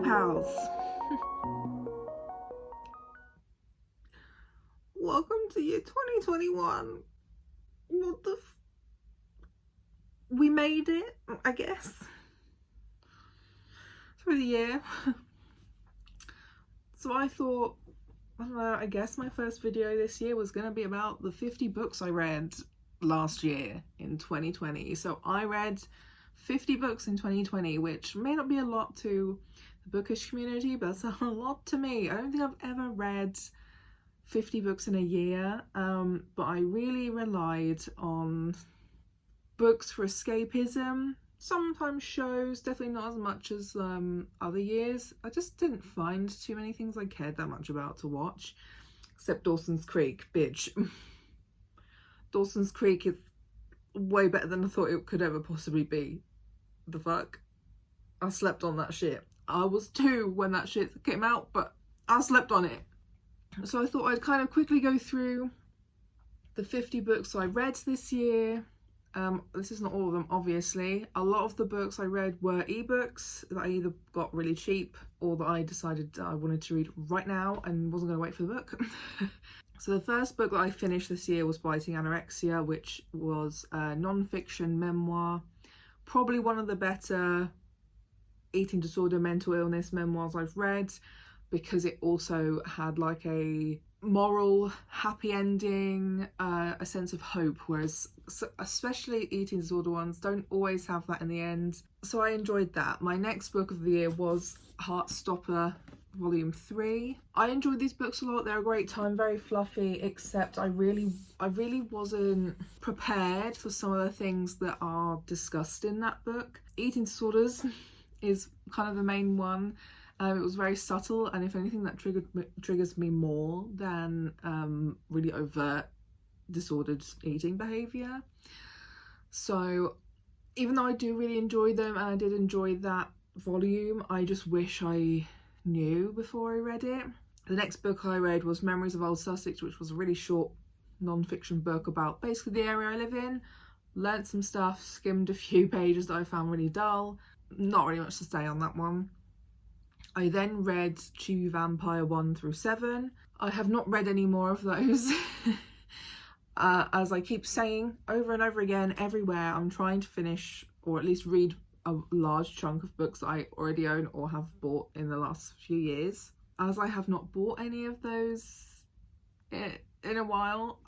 pals. Welcome to year 2021. What the we made it, I guess, through the year. So I thought, I guess my first video this year was going to be about the 50 books I read last year in 2020. So I read 50 books in 2020, which may not be a lot to the bookish community, but it's a lot to me. I don't think I've ever read 50 books in a year, but I really relied on books for escapism, sometimes shows, definitely not as much as other years. I just didn't find too many things I cared that much about to watch, except Dawson's Creek, bitch. Dawson's Creek is way better than I thought it could ever possibly be. The fuck? I slept on that shit. I was 2 when that shit came out, but I slept on it. So I thought I'd kind of quickly go through the 50 books I read this year. This is not all of them, obviously. A lot of the books I read were ebooks that I either got really cheap or that I decided I wanted to read right now and wasn't going to wait for the book. So the first book that I finished this year was Biting Anorexia, which was a non-fiction memoir. Probably one of the better eating disorder, mental illness memoirs I've read, because it also had like a moral happy ending, a sense of hope, whereas especially eating disorder ones don't always have that in the end. So I enjoyed that. My next book of the year was Heartstopper Volume 3. I enjoyed these books a lot. They're a great time, very fluffy, except I really wasn't prepared for some of the things that are discussed in that book. Eating disorders is kind of the main one. It was very subtle, and if anything, that triggers me more than really overt disordered eating behaviour. So even though I do really enjoy them, and I did enjoy that volume, I just wish I knew before I read it. The next book I read was Memories of Old Sussex, which was a really short non-fiction book about basically the area I live in. Learnt some stuff, skimmed a few pages that I found really dull. Not really much to say on that one. I then read Chew Vampire 1 through 7. I have not read any more of those. As I keep saying over and over again, everywhere, I'm trying to finish or at least read a large chunk of books that I already own or have bought in the last few years. As I have not bought any of those in a while,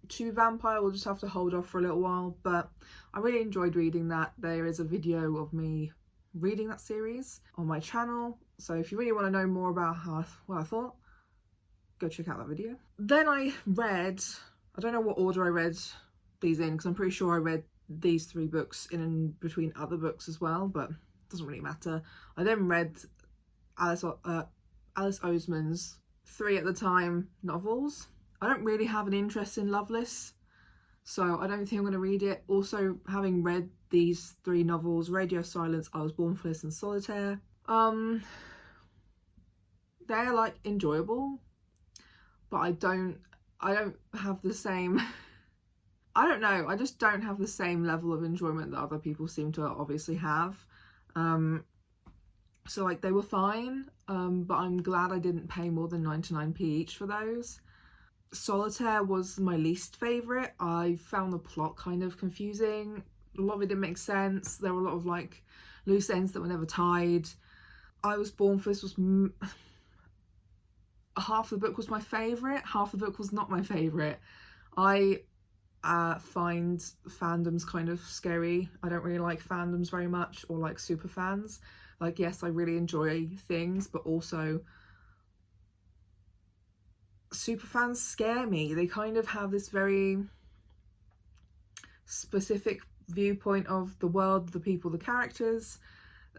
Chew Vampire will just have to hold off for a little while, but I really enjoyed reading that. There is a video of me reading that series on my channel, so if you really want to know more about what I thought, go check out that video. Then I read, I don't know what order I read these in, because I'm pretty sure I read these 3 books in between other books as well, but it doesn't really matter. I then read Alice Oseman's 3 at the time novels. I don't really have an interest in Loveless, so I don't think I'm going to read it. Also, having read these 3 novels, Radio Silence, I Was Born for This, and Solitaire, they're like enjoyable, but I don't have the same I don't know, I just don't have the same level of enjoyment that other people seem to obviously have. So like, they were fine, but I'm glad I didn't pay more than 99p each for those. Solitaire was my least favourite. I found the plot kind of confusing. A lot of it didn't make sense. There were a lot of like loose ends that were never tied. I Was Born for This was half the book was my favourite, half the book was not my favourite. I find fandoms kind of scary. I don't really like fandoms very much, or like super fans. Like, yes, I really enjoy things, but also super fans scare me. They kind of have this very specific viewpoint of the world, the people, the characters,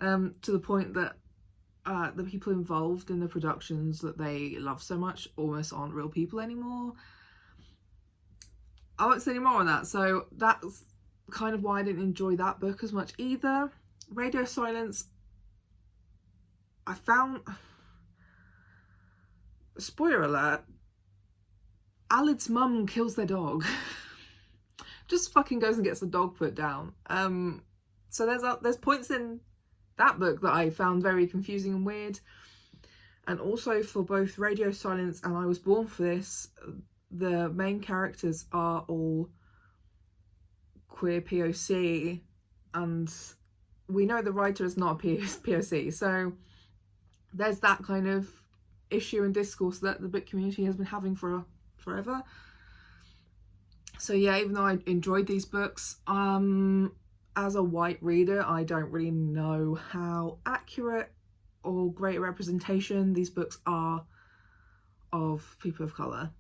to the point that the people involved in the productions that they love so much almost aren't real people anymore. I won't say any more on that. So that's kind of why I didn't enjoy that book as much either. Radio Silence, I found, spoiler alert, Alid's mum kills their dog. Just fucking goes and gets the dog put down. So there's points in that book that I found very confusing and weird. And also for both Radio Silence and I Was Born for This, the main characters are all queer POC, and we know the writer is not a POC, so there's that kind of issue and discourse that the book community has been having for forever. So yeah, even though I enjoyed these books, as a white reader, I don't really know how accurate or great representation these books are of people of colour.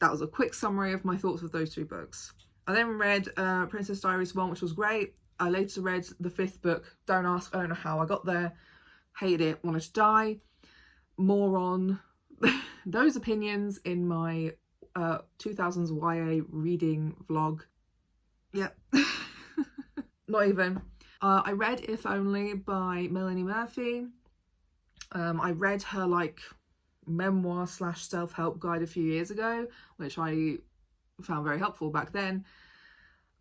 That was a quick summary of my thoughts of those two books. I then read Princess Diaries 1, which was great. I later read the 5th book, don't ask, I don't know how I got there. Hated it, wanted to die. More on those opinions in my 2000s YA reading vlog. Yep. Not even. I read If Only by Melanie Murphy. I read her like memoir / self-help guide a few years ago, which I found very helpful back then.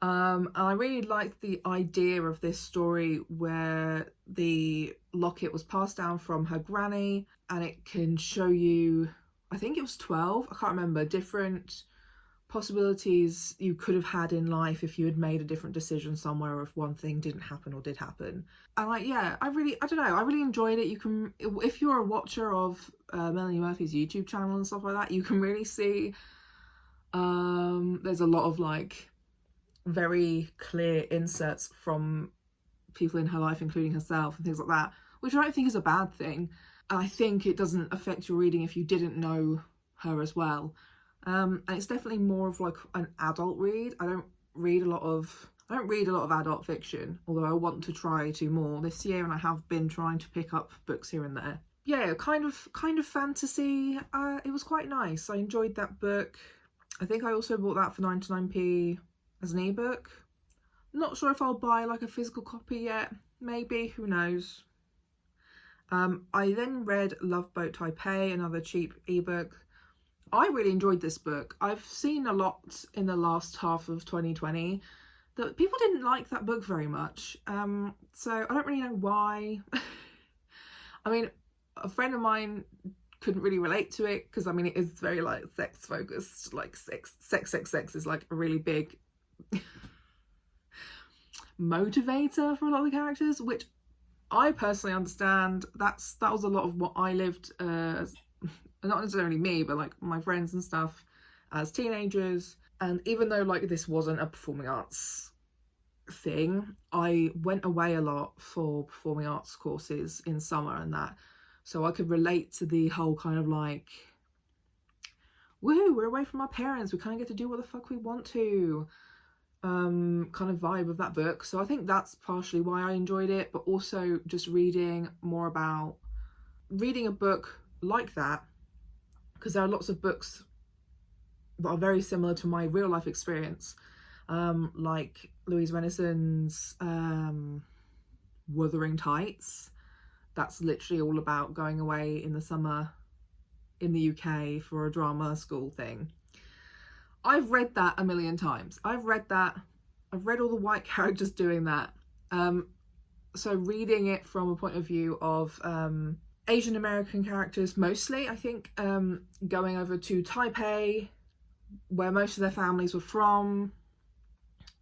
And I really liked the idea of this story where the locket was passed down from her granny, and it can show you, I think it was 12, I can't remember, different possibilities you could have had in life if you had made a different decision somewhere, or if one thing didn't happen or did happen. And like, yeah, I don't know, I really enjoyed it. You can, if you're a watcher of Melanie Murphy's YouTube channel and stuff like that, you can really see there's a lot of like very clear inserts from people in her life, including herself and things like that, which I don't think is a bad thing. And I think it doesn't affect your reading if you didn't know her as well. And it's definitely more of like an adult read. I don't read a lot of adult fiction, although I want to try to more this year, and I have been trying to pick up books here and there. Yeah, kind of fantasy. It was quite nice. I enjoyed that book. I think I also bought that for 99p as an ebook. Not sure if I'll buy like a physical copy yet. Maybe, who knows. I then read Loveboat Taipei, another cheap ebook. I really enjoyed this book. I've seen a lot in the last half of 2020 that people didn't like that book very much. So I don't really know why. I mean, a friend of mine couldn't really relate to it because, I mean, it is very like sex focused. Like sex is like a really big motivator for a lot of the characters, which I personally understand. That was a lot of what I lived as, not necessarily me, but like my friends and stuff as teenagers. And even though like this wasn't a performing arts thing, I went away a lot for performing arts courses in summer and that, so I could relate to the whole kind of like, woohoo, we're away from our parents, we kind of get to do what the fuck we want to, kind of vibe of that book. So I think that's partially why I enjoyed it, but also just reading a book like that, because there are lots of books that are very similar to my real life experience, like Louise Rennison's Wuthering Heights. That's literally all about going away in the summer in the UK for a drama school thing. I've read that a million times. I've read all the white characters doing that. So reading it from a point of view of Asian American characters mostly, I think, going over to Taipei, where most of their families were from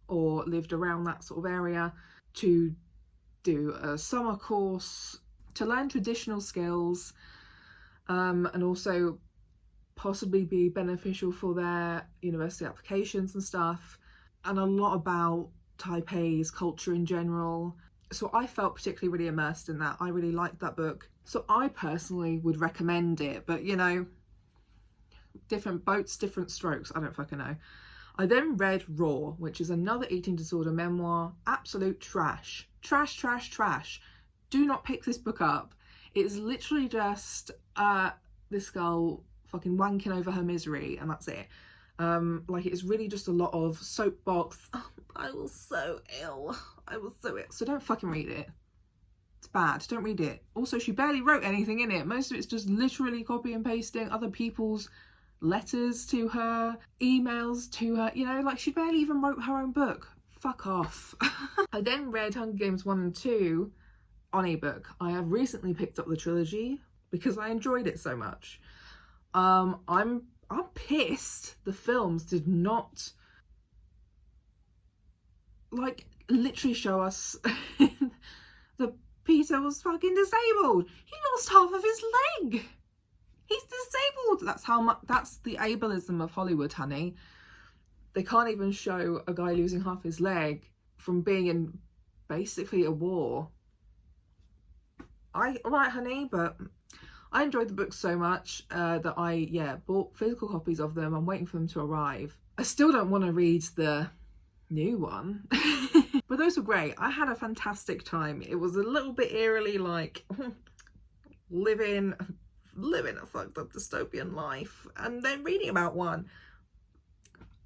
or lived around that sort of area, to do a summer course to learn traditional skills, and also possibly be beneficial for their university applications and stuff, and a lot about Taipei's culture in general. So I felt particularly really immersed in that. I really liked that book. So I personally would recommend it, but you know, different boats, different strokes. I don't fucking know. I then read Raw, which is another eating disorder memoir. Absolute trash. Trash, trash, trash. Do not pick this book up. It's literally just this girl fucking wanking over her misery, and that's it. Like, it's really just a lot of soapbox. Oh, I was so ill. So don't fucking read it. It's bad. Don't read it. Also, she barely wrote anything in it. Most of it's just literally copy and pasting other people's letters to her, emails to her, you know, like she barely even wrote her own book. fuck off. I then read Hunger Games 1 and 2 on ebook. I have recently picked up the trilogy because I enjoyed it so much. I'm pissed the films did not like literally show us that Peter was fucking disabled. He lost half of his leg. He's disabled. That's how much. That's the ableism of Hollywood, honey. They can't even show a guy losing half his leg from being in basically a war. Right, honey, but I enjoyed the books so much that I bought physical copies of them. I'm waiting for them to arrive. I still don't want to read the new one. But those were great. I had a fantastic time. It was a little bit eerily like living a fucked up dystopian life and then reading about one.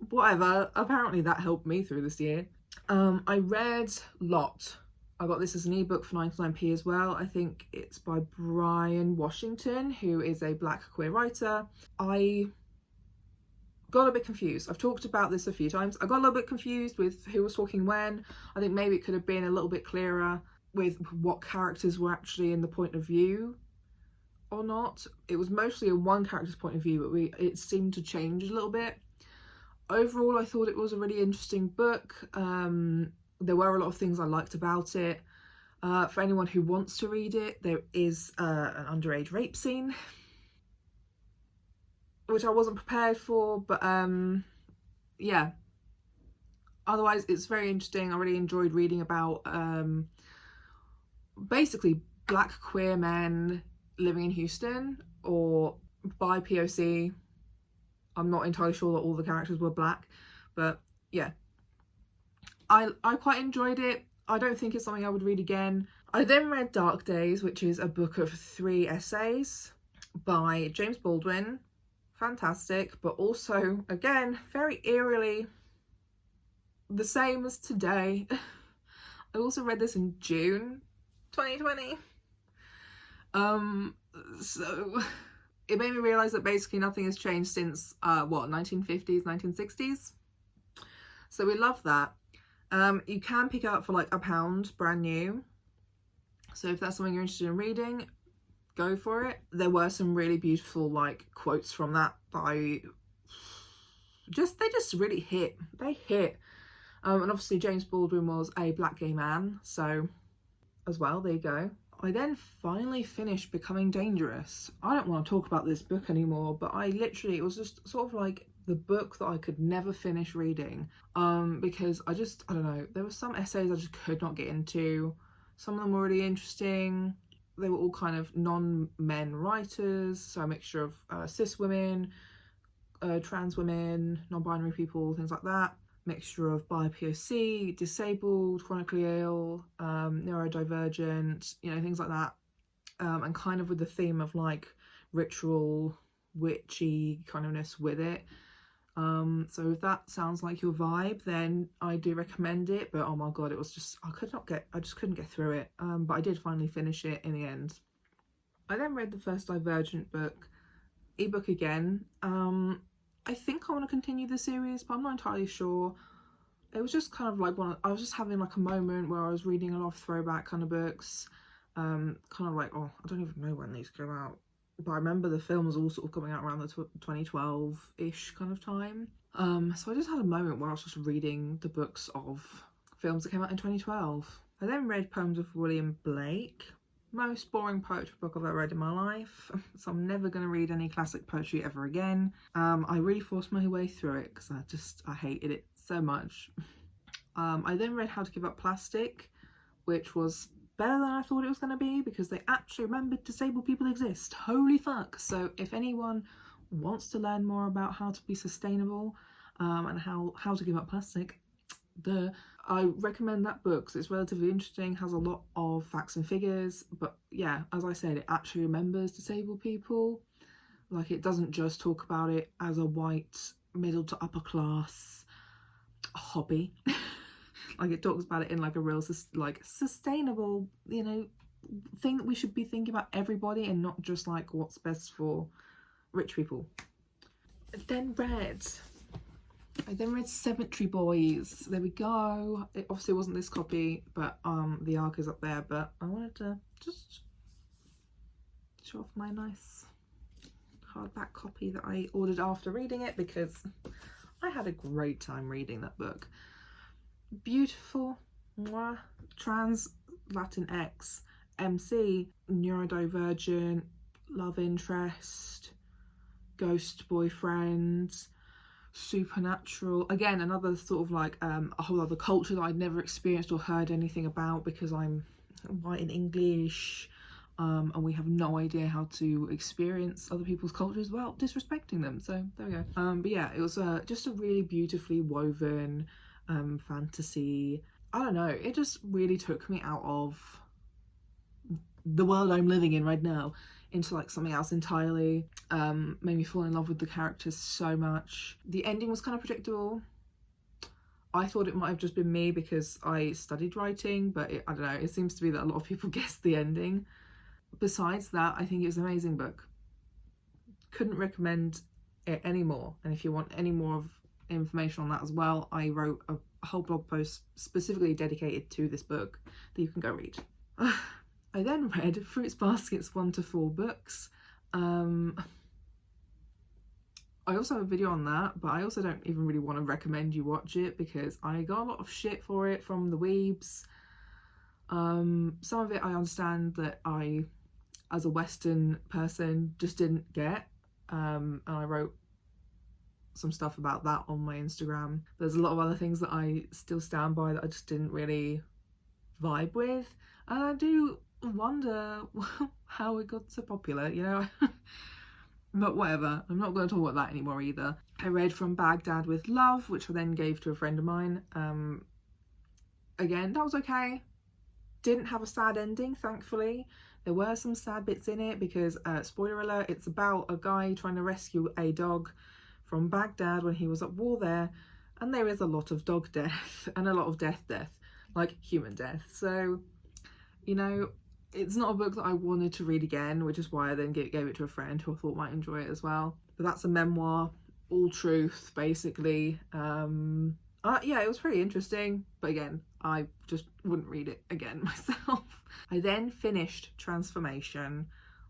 Whatever, apparently that helped me through this year. I read Lot. I got this as an ebook for 99p as well. I think it's by Brian Washington, who is a black queer writer. I got a bit confused. I've talked about this a few times. I got a little bit confused with who was talking when. I think maybe it could have been a little bit clearer with what characters were actually in the point of view or not. It was mostly a one character's point of view, but it seemed to change a little bit. Overall, I thought it was a really interesting book. There were a lot of things I liked about it. For anyone who wants to read it, there is an underage rape scene, which I wasn't prepared for, but yeah. Otherwise, it's very interesting. I really enjoyed reading about basically black queer men living in Houston, or by POC. I'm not entirely sure that all the characters were black, but yeah. I quite enjoyed it. I don't think it's something I would read again. I then read Dark Days, which is a book of 3 essays by James Baldwin. Fantastic, but also, again, very eerily the same as today. I also read this in June 2020. So it made me realise that basically nothing has changed since, 1950s, 1960s. So we love that. You can pick it up for like £1, brand new. So if that's something you're interested in reading, go for it. There were some really beautiful like quotes from that they just really hit. They hit. And obviously James Baldwin was a black gay man, so as well, there you go. I then finally finished Becoming Dangerous. I don't want to talk about this book anymore, but it was just sort of like the book that I could never finish reading, because I don't know, there were some essays I just could not get into. Some of them were really interesting. They were all kind of non-men writers, so a mixture of cis women, trans women, non-binary people, things like that. Mixture of bi POC, disabled, chronically ill, neurodivergent, things like that. And kind of with the theme of like ritual, witchy kindness with it. So if that sounds like your vibe, then I do recommend it. But oh my god, it was just, I just couldn't get through it. But I did finally finish it in the end. I then read the first Divergent book, ebook again. I think I want to continue the series, but I'm not entirely sure. It was just kind of like I was just having like a moment where I was reading a lot of throwback kind of books. Kind of like, I don't even know when these came out. But I remember the film was all sort of coming out around the 2012-ish kind of time. So I just had a moment where I was just reading the books of films that came out in 2012. I then read Poems of William Blake. Most boring poetry book I've ever read in my life. So I'm never going to read any classic poetry ever again. I really forced my way through it because I hated it so much. I then read How to Give Up Plastic, which was better than I thought it was going to be because they actually remembered disabled people exist. Holy fuck. So if anyone wants to learn more about how to be sustainable and how to give up plastic, I recommend that book because it's relatively interesting, has a lot of facts and figures, but yeah, as I said, it actually remembers disabled people. Like, it doesn't just talk about it as a white middle to upper class hobby. Like, it talks about it in like a real sustainable, thing that we should be thinking about everybody and not just like what's best for rich people. I then read I then read Cemetery Boys. There we go. It obviously wasn't this copy, but the arc is up there. But I wanted to just show off my nice hardback copy that I ordered after reading it, because I had a great time reading that book. Beautiful, mwah, trans Latinx, MC, neurodivergent, love interest, ghost boyfriend, supernatural. Again, another sort of like a whole other culture that I'd never experienced or heard anything about, because I'm white and English, and we have no idea how to experience other people's cultures without disrespecting them. So there we go. But yeah, it was just a really beautifully woven fantasy. I don't know, it just really took me out of the world I'm living in right now into like something else entirely. Made me fall in love with the characters so much. The ending was kind of predictable. I thought it might have just been me because I studied writing, but I don't know, it seems to be that a lot of people guessed the ending. Besides that, I think it was an amazing book. Couldn't recommend it anymore. And if you want any more of information on that as well, I wrote a whole blog post specifically dedicated to this book that you can go read. I then read Fruits Basket's 1 to 4 books. I also have a video on that, but I also don't even really want to recommend you watch it because I got a lot of shit for it from the weebs. Some of it I understand that I, as a Western person, just didn't get, and I wrote some stuff about that on my Instagram. There's a lot of other things that I still stand by that I just didn't really vibe with, and I do wonder how it got so popular, you know. But whatever, I'm not going to talk about that anymore either. I read From Baghdad with Love, which I then gave to a friend of mine. Again, that was okay. Didn't have a sad ending, thankfully. There were some sad bits in it because, spoiler alert, it's about a guy trying to rescue a dog from Baghdad when he was at war there, and there is a lot of dog death and a lot of death, like human death. So, you know, it's not a book that I wanted to read again, which is why I then gave it to a friend who I thought might enjoy it as well. But that's a memoir, all truth, basically. Yeah, it was pretty interesting, but again, I just wouldn't read it again myself. I then finished Transformation,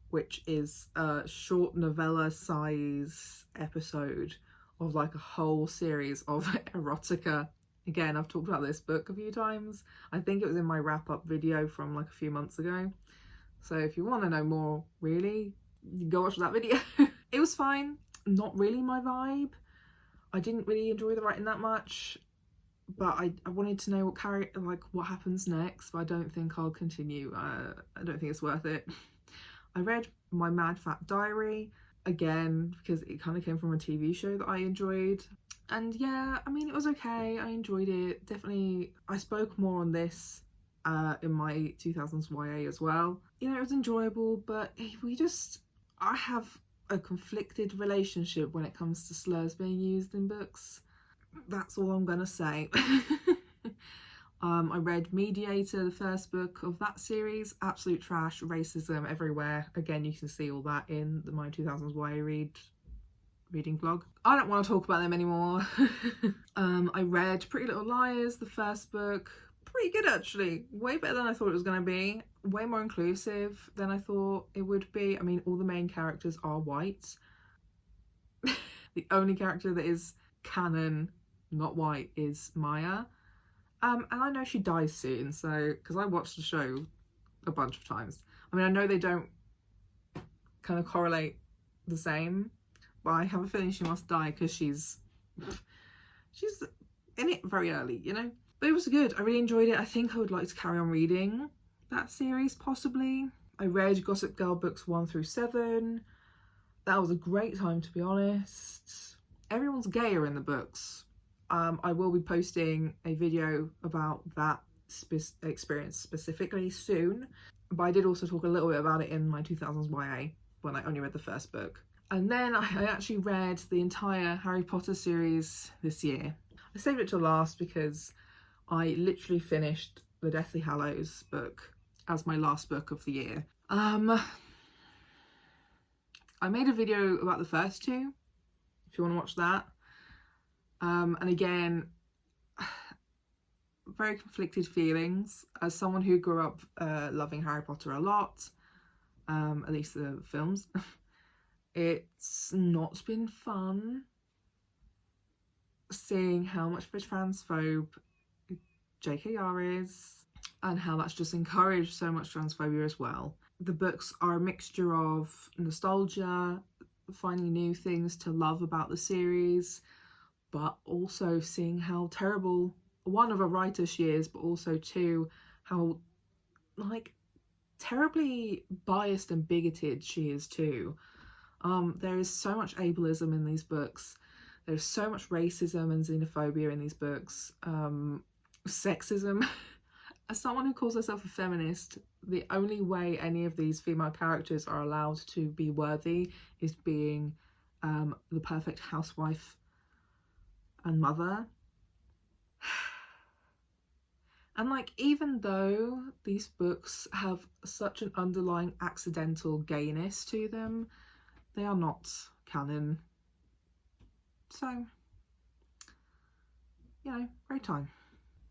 which is a short novella size episode of like a whole series of erotica. Again, I've talked about this book a few times. I think it was in my wrap-up video from like a few months ago. So if you want to know more, really, go watch that video. It was fine. Not really my vibe. I didn't really enjoy the writing that much, but I wanted to know what happens next, but I don't think I'll continue. I don't think it's worth it. I read My Mad Fat Diary, again, because it kind of came from a TV show that I enjoyed. And yeah, I mean, it was okay. I enjoyed it. Definitely, I spoke more on this in my 2000s YA as well. You know, it was enjoyable, but I have a conflicted relationship when it comes to slurs being used in books. That's all I'm gonna say. I read Mediator, the first book of that series. Absolute trash, racism everywhere. Again, you can see all that in my 2000s YA reading vlog. I don't want to talk about them anymore. I read Pretty Little Liars, the first book. Pretty good, actually. Way better than I thought it was going to be. Way more inclusive than I thought it would be. I mean, all the main characters are white. The only character that is canon, not white, is Maya. And I know she dies soon, so, because I watched the show a bunch of times. I mean, I know they don't kind of correlate the same, but I have a feeling she must die because she's in it very early, you know? But it was good. I really enjoyed it. I think I would like to carry on reading that series, possibly. I read Gossip Girl books 1 through 7. That was a great time, to be honest. Everyone's gayer in the books. I will be posting a video about that experience specifically soon, but I did also talk a little bit about it in my 2000s YA when I only read the first book. And then I actually read the entire Harry Potter series this year. I saved it till last because I literally finished the Deathly Hallows book as my last book of the year. I made a video about the first two, if you want to watch that. And again, very conflicted feelings. As someone who grew up loving Harry Potter a lot, at least the films, it's not been fun seeing how much of a transphobe JKR is, and how that's just encouraged so much transphobia as well. The books are a mixture of nostalgia, finding new things to love about the series, but also seeing how terrible, one, of a writer she is, but also two, how like terribly biased and bigoted she is too. There is so much ableism in these books. There's so much racism and xenophobia in these books. Sexism. As someone who calls herself a feminist, the only way any of these female characters are allowed to be worthy is being the perfect housewife and mother. And like, even though these books have such an underlying accidental gayness to them, they are not canon. So, you know, great time.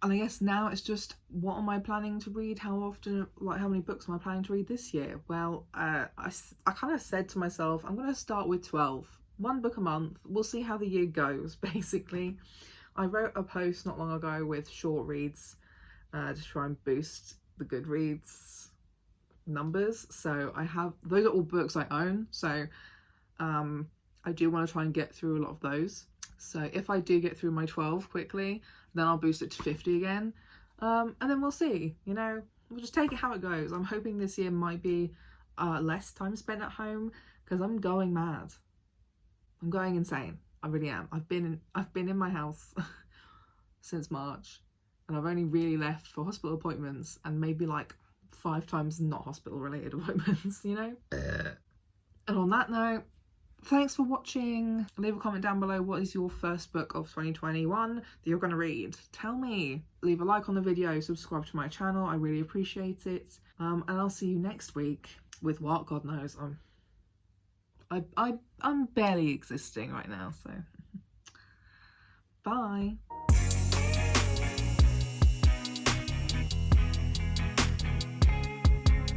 And I guess now it's just, what am I planning to read? How often, like, how many books am I planning to read this year? Well, I kind of said to myself, I'm going to start with 12. One book a month. We'll see how the year goes, basically. I wrote a post not long ago with short reads to try and boost the Goodreads numbers. So I have, those are all books I own. So I do want to try and get through a lot of those. So if I do get through my 12 quickly, then I'll boost it to 50 again. And then we'll see, you know, we'll just take it how it goes. I'm hoping this year might be less time spent at home, because I'm going mad. I'm going insane. I really am. I've been in my house since March, and I've only really left for hospital appointments, and maybe like 5 times not hospital related appointments, you know? And on that note, thanks for watching. Leave a comment down below, what is your first book of 2021 that you're going to read? Tell me. Leave a like on the video, subscribe to my channel, I really appreciate it. And I'll see you next week with what? God knows. I'm barely existing right now, so bye.